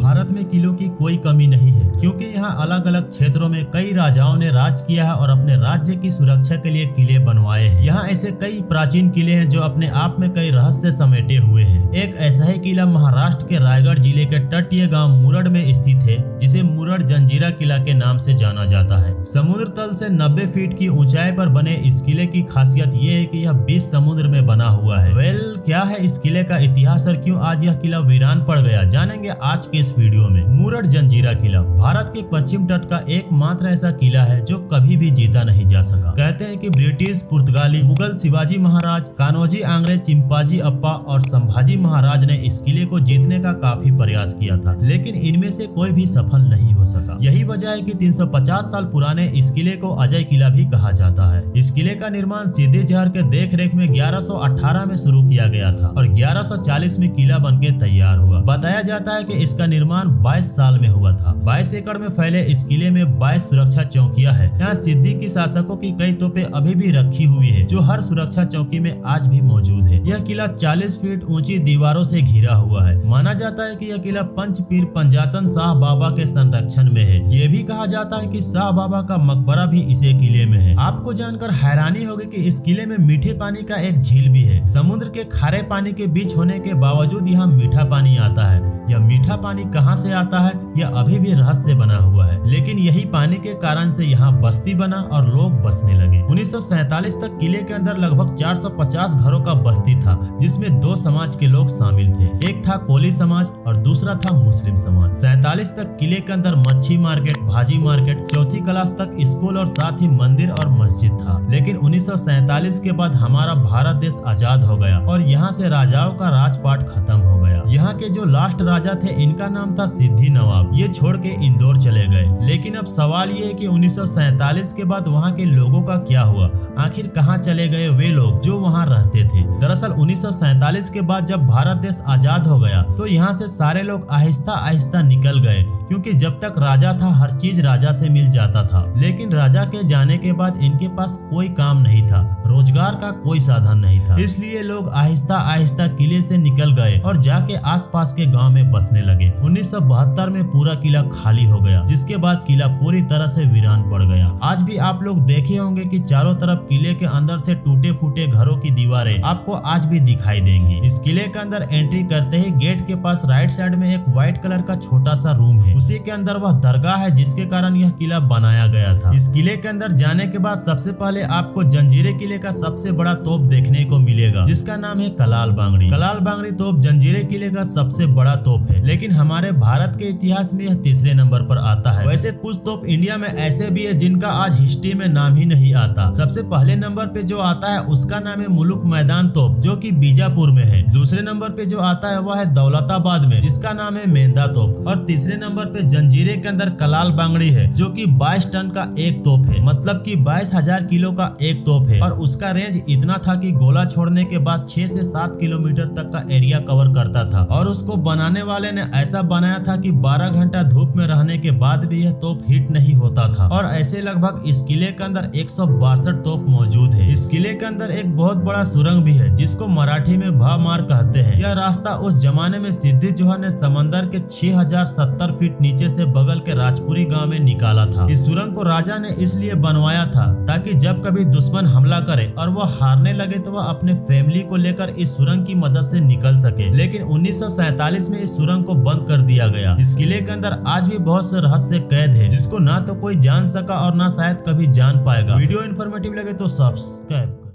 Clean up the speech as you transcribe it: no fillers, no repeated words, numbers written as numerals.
भारत में किलों की कोई कमी नहीं है, क्योंकि यहाँ अलग अलग क्षेत्रों में कई राजाओं ने राज किया है और अपने राज्य की सुरक्षा के लिए किले बनवाए हैं। यहाँ ऐसे कई प्राचीन किले हैं जो अपने आप में कई रहस्य समेटे हुए हैं। एक ऐसा ही किला महाराष्ट्र के रायगढ़ जिले के तटीय गांव मुरड में स्थित है, जिसे मुरड जंजीरा किला के नाम से जाना जाता है। समुद्र तल से 90 फीट की ऊंचाई पर बने इस किले की खासियत ये है कि यह 20 समुद्र में बना हुआ है। क्या है इस किले का इतिहास और क्यों आज यह किला वीरान पड़ गया, जानेंगे आज के इस वीडियो में। मुरड जंजीरा किला भारत के पश्चिम तट का एकमात्र ऐसा किला है जो कभी भी जीता नहीं जा सका। कहते हैं कि ब्रिटिश, पुर्तगाली, मुगल, शिवाजी महाराज, कान्होजी आंग्रे, चिंपाजी अप्पा और संभाजी महाराज ने इस किले को जीतने का काफी प्रयास किया था, लेकिन इनमें से कोई भी सफल नहीं हो सका। यही वजह है कि 350 साल पुराने इस किले को अजय किला भी कहा जाता है। इस किले का निर्माण सिद्दी जहर के देख रेख में 1118 में शुरू किया गया था और 1140 में किला बनके तैयार हुआ। बताया जाता है कि इसका निर्माण 22 साल में हुआ था। 22 एकड़ में फैले इस किले में 22 सुरक्षा चौकियां हैं। यहाँ सिद्दी की शासकों की कई तोपें अभी भी रखी हुई है, जो हर सुरक्षा चौकी में आज भी मौजूद है। यह किला 40 फीट ऊंची दीवारों से घिरा हुआ है। माना जाता है कि यह किला पंच पीर पंजातन शाह बाबा के संरक्षण में है। ये भी कहा जाता है कि शाह बाबा का मकबरा भी इसी किले में है। आपको जानकर हैरानी होगी कि इस किले में मीठे पानी का एक झील भी है। समुद्र के खारे पानी के बीच होने के बावजूद यहाँ मीठा पानी आता है। यह मीठा पानी कहाँ से आता है यह अभी भी रहस्य बना हुआ है, लेकिन यही पानी के कारण से यहाँ बस्ती बना और लोग बसने लगे। 1947 तक किले के अंदर लगभग 450 घरों का बस्ती था, जिसमें 2 समाज के लोग शामिल थे। एक था कोली समाज और दूसरा था मुस्लिम समाज। 47 तक किले के अंदर मच्छी मार्केट, भाजी मार्केट, 4वीं क्लास तक स्कूल और साथ ही मंदिर और मस्जिद था। लेकिन 1947 के बाद हमारा भारत देश आजाद हो गया और यहाँ से राजाओं का राजपाट खत्म हो गया। यहाँ के जो लास्ट राजा थे इनका नाम था सिद्दी नवाब। ये छोड़ के इंदौर चले गए। लेकिन अब सवाल ये है कि 1947 के बाद वहाँ के लोगों का क्या हुआ, आखिर कहाँ चले गए वे लोग जो वहाँ रहते थे। दरअसल 1947 के बाद जब भारत देश आजाद हो गया तो यहाँ से सारे लोग आहिस्ता आहिस्ता निकल गए, क्योंकि जब तक राजा था हर चीज राजा से मिल जाता था। लेकिन राजा के जाने के बाद इनके पास कोई काम नहीं था, रोजगार का कोई साधन नहीं था। इसलिए लोग आहिस्ता आहिस्ता किले से निकल गए और जाके आसपास के गांव में बसने लगे। 1972 में पूरा किला खाली हो गया, जिसके बाद किला पूरी तरह से वीरान पड़ गया। आज भी आप लोग देखे होंगे कि चारों तरफ किले के अंदर से टूटे फूटे घरों की दीवारें आपको आज भी दिखाई देंगी। इस किले के अंदर एंट्री करते ही गेट के पास राइट साइड में एक व्हाइट कलर का छोटा सा रूम है। उसी के अंदर वह दरगाह है, जिसके कारण यह किला बनाया गया था। इस किले के अंदर जाने के बाद सबसे पहले आपको जंजीरे किले का सबसे बड़ा तोप देखने को मिलेगा, जिसका नाम है कलाल बांगड़ी। कलाल बांगड़ी तोप जंजीरे किले का सबसे बड़ा तोप है, लेकिन हमारे भारत के इतिहास में यह तीसरे नंबर पर आता है। वैसे कुछ तोप इंडिया में ऐसे भी है जिनका आज हिस्ट्री में नाम ही नहीं आता। सबसे पहले नंबर पे जो आता है उसका नाम है मुलुक मैदान तोप, जो कि बीजापुर में है। दूसरे नंबर पे जो आता है वह है दौलताबाद में, जिसका नाम है मेंदा तोप। और तीसरे नंबर पे जंजीरे के अंदर कलाल बांगड़ी है, जो कि 22 टन का एक तोप है, मतलब कि 22,000 किलो का एक तोप है। और उसका रेंज इतना था कि गोला छोड़ने के बाद 6 से 7 किलोमीटर तक का एरिया कवर करता था। और उसको बनाने वाले ने ऐसा बनाया था कि 12 घंटा धूप में रहने के बाद भी यह तोप हिट नहीं होता था। और ऐसे लगभग इस किले के अंदर 162 तोप मौजूद है। इस किले के अंदर एक बहुत बड़ा सुरंग भी है, जिसको मराठी में भामार कहते हैं। यह रास्ता उस जमाने में सिद्दी जोहर ने समंदर के 6070 फीट नीचे से बगल के राजपुरी गांव में निकाला था। इस सुरंग को राजा ने इसलिए बनवाया था ताकि जब कभी दुश्मन हमला करे और वो हारने लगे तो वह अपने फैमिली को लेकर इस सुरंग की मदद से निकल सके। लेकिन 1947 में इस सुरंग को बंद कर दिया गया। इस किले के अंदर आज भी बहुत से रहस्य कैद है, जिसको ना तो कोई जान सका और ना शायद कभी जान पाएगा। वीडियो इन्फॉर्मेटिव लगे तो सब्सक्राइब